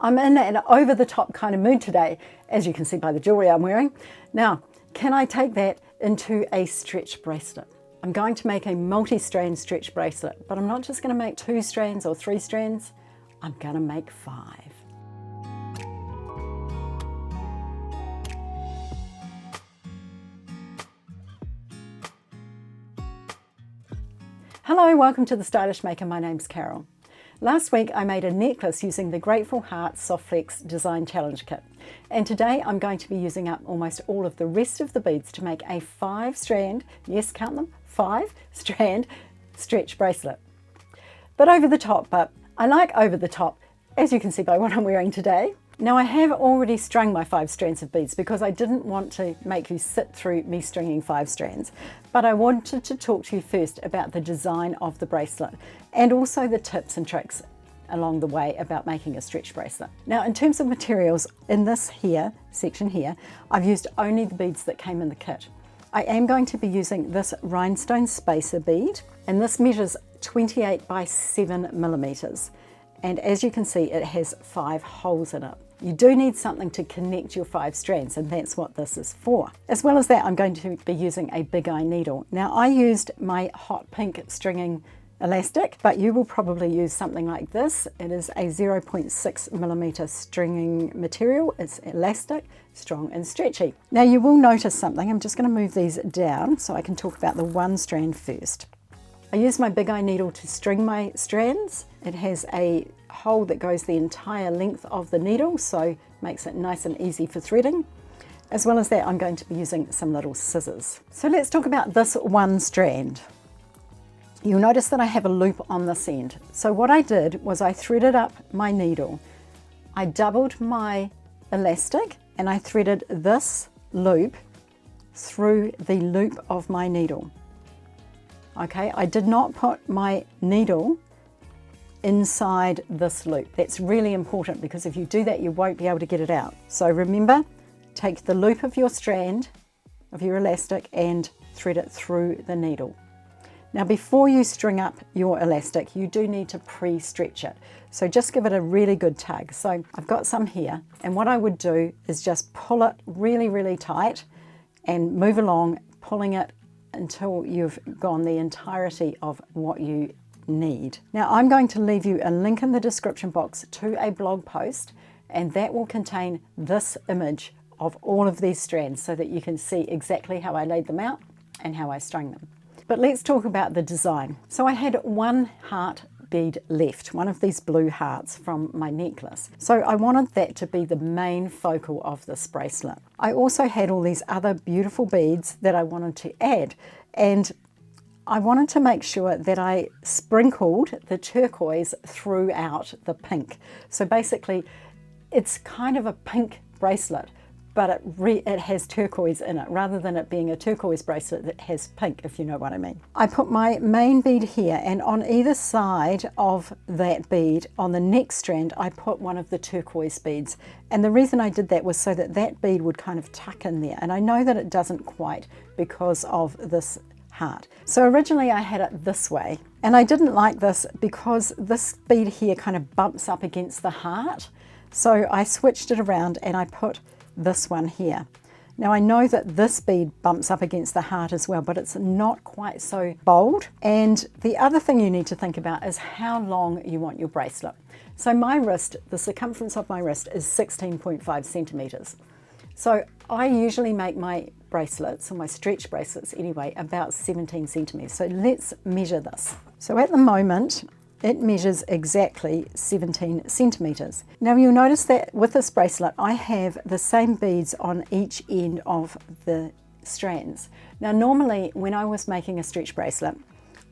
I'm in an over-the-top kind of mood today, as you can see by the jewellery I'm wearing. Now, can I take that into a stretch bracelet? I'm going to make a multi-strand stretch bracelet, but I'm not just going to make 2 strands or 3 strands, I'm going to make 5. Hello, welcome to The Stylish Maker. My name's Carol. Last week I made a necklace using the Grateful Heart Soft Flex Design Challenge Kit, and today I'm going to be using up almost all of the rest of the beads to make a 5-strand, yes count them, 5-strand stretch bracelet. But over the top, but I like over the top, as you can see by what I'm wearing today. Now I have already strung my 5 strands of beads because I didn't want to make you sit through me stringing 5 strands, but I wanted to talk to you first about the design of the bracelet and also the tips and tricks along the way about making a stretch bracelet. Now in terms of materials, in this here, section here, I've used only the beads that came in the kit. I am going to be using this rhinestone spacer bead, and this measures 28 by 7 millimeters. And as you can see, it has 5 holes in it. You do need something to connect your 5 strands, and that's what this is for. As well as that, I'm going to be using a big eye needle. Now I used my hot pink stringing elastic, but you will probably use something like this. It is a 0.6 millimeter stringing material. It's elastic, strong and stretchy. Now you will notice something. I'm just going to move these down so I can talk about the one strand first. I use my big eye needle to string my strands. It has a hole that goes the entire length of the needle, so makes it nice and easy for threading. As well as that, I'm going to be using some little scissors. So let's talk about this one strand. You'll notice that I have a loop on this end. So what I did was I threaded up my needle. I doubled my elastic and I threaded this loop through the loop of my needle. Okay, I did not put my needle inside this loop. That's really important because if you do that, you won't be able to get it out. So remember, take the loop of your strand, of your elastic, and thread it through the needle. Now before you string up your elastic, you do need to pre-stretch it. So just give it a really good tug. So I've got some here, and what I would do is just pull it really, really tight and move along, pulling it until you've gone the entirety of what you need. Now I'm going to leave you a link in the description box to a blog post, and that will contain this image of all of these strands so that you can see exactly how I laid them out and how I strung them. But let's talk about the design. So I had one heart bead left, one of these blue hearts from my necklace. So I wanted that to be the main focal of this bracelet. I also had all these other beautiful beads that I wanted to add, and I wanted to make sure that I sprinkled the turquoise throughout the pink. So basically it's kind of a pink bracelet, but it has turquoise in it, rather than it being a turquoise bracelet that has pink, if you know what I mean. I put my main bead here, and on either side of that bead, on the next strand, I put one of the turquoise beads. And the reason I did that was so that that bead would kind of tuck in there. And I know that it doesn't quite because of this heart. So originally I had it this way, and I didn't like this because this bead here kind of bumps up against the heart. So I switched it around and I put this one here. Now I know that this bead bumps up against the heart as well, but it's not quite so bold. And the other thing you need to think about is how long you want your bracelet. So my wrist, the circumference of my wrist is 16.5 centimeters. So I usually make my bracelets, or my stretch bracelets anyway, about 17 centimeters. So let's measure this. So at the moment, it measures exactly 17 centimeters. Now you'll notice that with this bracelet, I have the same beads on each end of the strands. Now normally when I was making a stretch bracelet,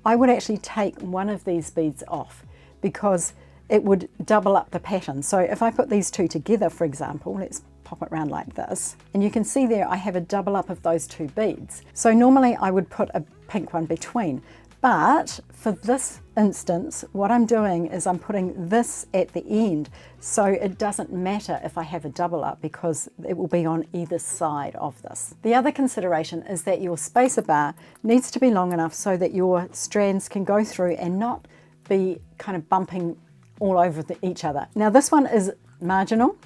I would actually take one of these beads off because it would double up the pattern. So if I put these two together, for example, let's pop it around like this, and you can see there I have a double up of those 2 beads. So normally I would put a pink one between, but for this instance, what I'm doing is I'm putting this at the end, so it doesn't matter if I have a double up because it will be on either side of this. The other consideration is that your spacer bar needs to be long enough so that your strands can go through and not be kind of bumping all over each other. Now this one is marginal.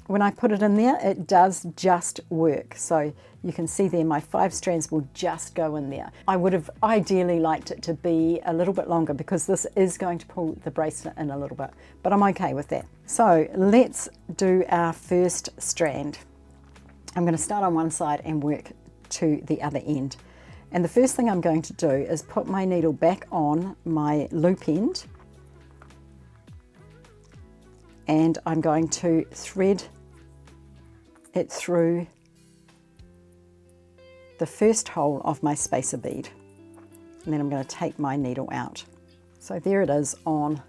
When I put it in there, it does just work. So you can see there my 5 strands will just go in there. I would have ideally liked it to be a little bit longer because this is going to pull the bracelet in a little bit, but I'm okay with that. So let's do our first strand. I'm going to start on one side and work to the other end. And the first thing I'm going to do is put my needle back on my loop end, and I'm going to thread it through the first hole of my spacer bead, and then I'm going to take my needle out. So there it is on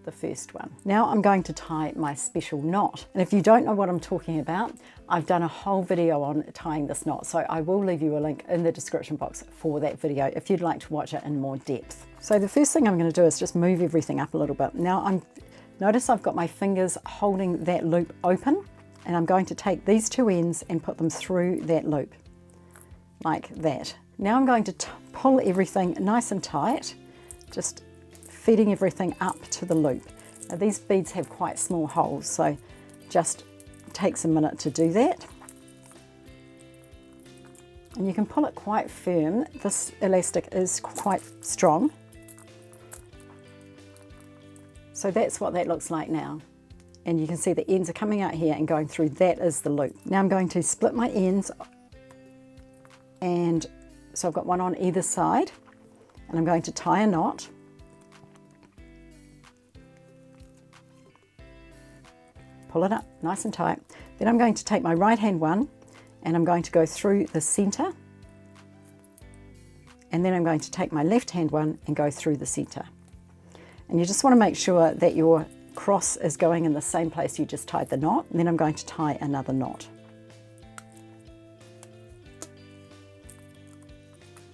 the first one. Now I'm going to tie my special knot, and if you don't know what I'm talking about, I've done a whole video on tying this knot, so I will leave you a link in the description box for that video if you'd like to watch it in more depth. So the first thing I'm going to do is just move everything up a little bit. Now notice I've got my fingers holding that loop open, and I'm going to take these two ends and put them through that loop like that. Now I'm going to pull everything nice and tight, just feeding everything up to the loop. Now these beads have quite small holes, so just takes a minute to do that. And you can pull it quite firm. This elastic is quite strong. So that's what that looks like now. And you can see the ends are coming out here and going through. That is the loop. Now I'm going to split my ends, and so I've got one on either side, and I'm going to tie a knot. Pull it up nice and tight. Then I'm going to take my right hand one, and I'm going to go through the center, and then I'm going to take my left hand one and go through the center. And you just want to make sure that your cross is going in the same place you just tied the knot, and then I'm going to tie another knot.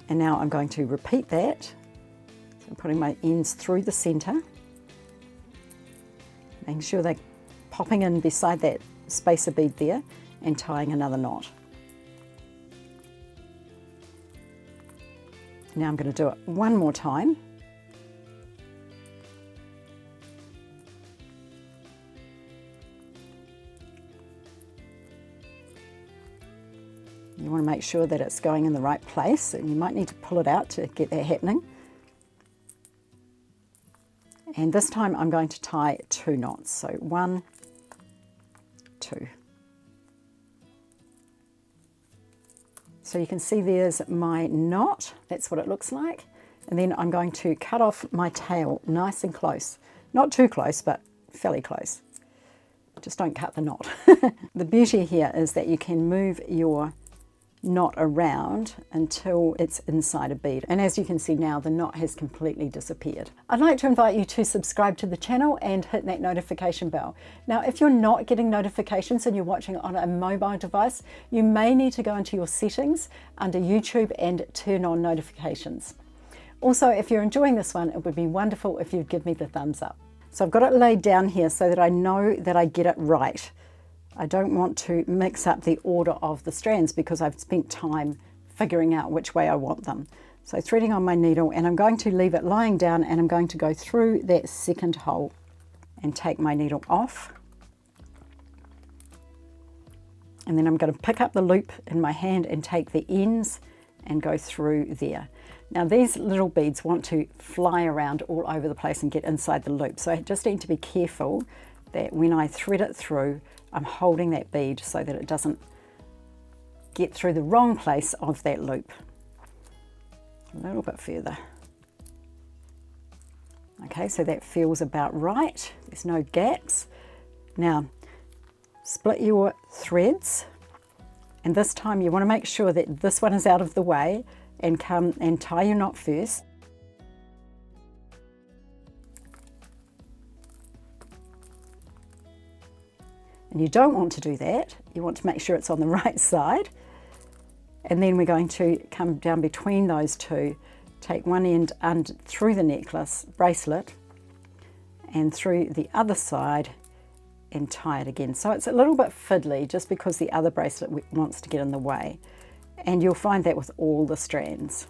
And now I'm going to repeat that. So I'm putting my ends through the center, making sure they're popping in beside that spacer bead there, and tying another knot. Now I'm going to do it one more time. You want to make sure that it's going in the right place, and you might need to pull it out to get that happening. And this time I'm going to tie 2 knots. So 1, 2. So you can see there's my knot. That's what it looks like. And then I'm going to cut off my tail nice and close. Not too close, but fairly close. Just don't cut the knot. The beauty here is that you can move your knot around until it's inside a bead, and as you can see now, the knot has completely disappeared. I'd like to invite you to subscribe to the channel and hit that notification bell. Now if you're not getting notifications and you're watching on a mobile device, you may need to go into your settings under YouTube and turn on notifications. Also, if you're enjoying this one, it would be wonderful if you'd give me the thumbs up. So I've got it laid down here so that I know that I get it right. I don't want to mix up the order of the strands because I've spent time figuring out which way I want them. So threading on my needle, and I'm going to leave it lying down, and I'm going to go through that second hole and take my needle off. And then I'm going to pick up the loop in my hand and take the ends and go through there. Now these little beads want to fly around all over the place and get inside the loop. So I just need to be careful that when I thread it through, I'm holding that bead so that it doesn't get through the wrong place of that loop. A little bit further. Okay, so that feels about right. There's no gaps. Now, split your threads, and this time you want to make sure that this one is out of the way, and come and tie your knot first. And you don't want to do that. You want to make sure it's on the right side. And then we're going to come down between those two, take one end and through the necklace, bracelet, and through the other side and tie it again. So it's a little bit fiddly just because the other bracelet wants to get in the way. And you'll find that with all the strands.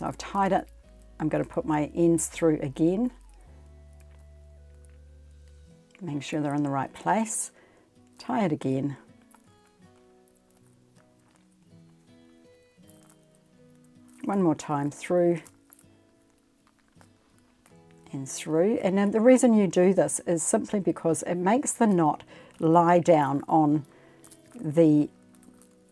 So I've tied it. I'm going to put my ends through again, making sure they're in the right place. Tie it again. One more time through and through. And then the reason you do this is simply because it makes the knot lie down on the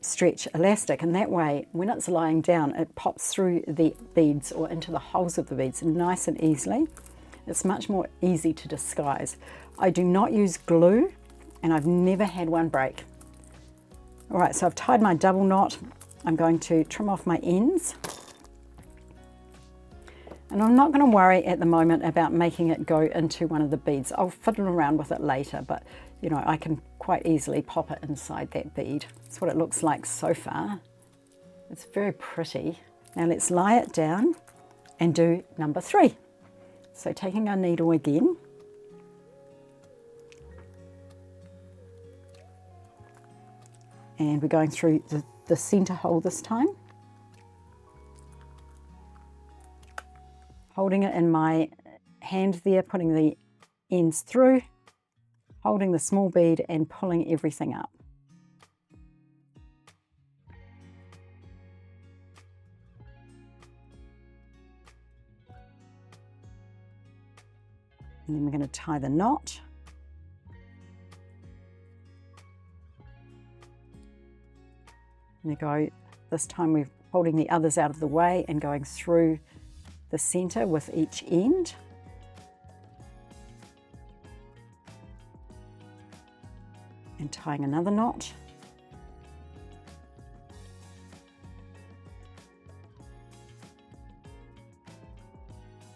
stretch elastic, and that way when it's lying down it pops through the beads or into the holes of the beads nice and easily. It's much more easy to disguise. I do not use glue and I've never had one break. Alright, so I've tied my double knot. I'm going to trim off my ends. And I'm not going to worry at the moment about making it go into one of the beads. I'll fiddle around with it later, but you know, I can quite easily pop it inside that bead. That's what it looks like so far. It's very pretty. Now let's lie it down and do number 3. So taking our needle again, and we're going through the center hole this time. Holding it in my hand there, putting the ends through, holding the small bead and pulling everything up. And then we're going to tie the knot. And we go, this time we're holding the others out of the way and going through the center with each end. And tying another knot.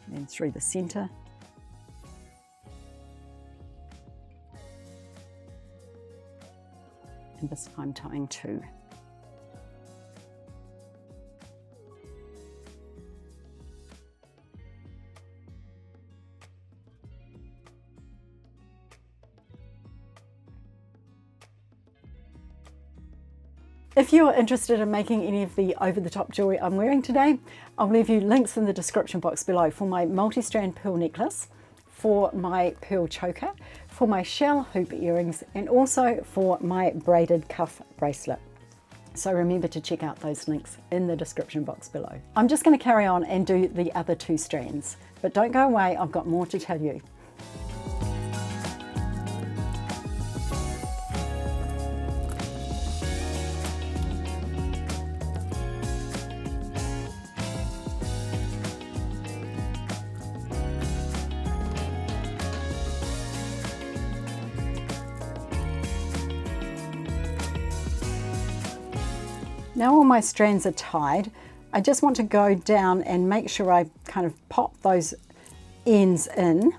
Then through the center. And this time tying 2. If you're interested in making any of the over-the-top jewellery I'm wearing today, I'll leave you links in the description box below for my multi-strand pearl necklace, for my pearl choker, for my shell hoop earrings, and also for my braided cuff bracelet. So remember to check out those links in the description box below. I'm just going to carry on and do the other 2 strands, but don't go away, I've got more to tell you. Now all my strands are tied, I just want to go down and make sure I kind of pop those ends in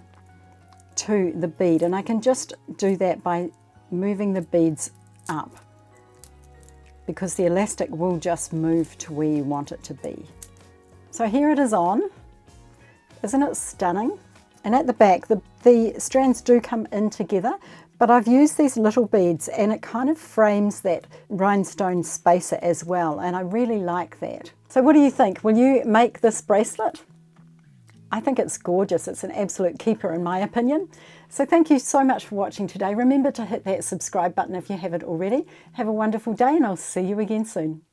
to the bead, and I can just do that by moving the beads up because the elastic will just move to where you want it to be. So here it is on. Isn't it stunning? And at the back the strands do come in together, but I've used these little beads and it kind of frames that rhinestone spacer as well, and I really like that. So what do you think? Will you make this bracelet? I think it's gorgeous. It's an absolute keeper in my opinion. So thank you so much for watching today. Remember to hit that subscribe button if you haven't already. Have a wonderful day and I'll see you again soon.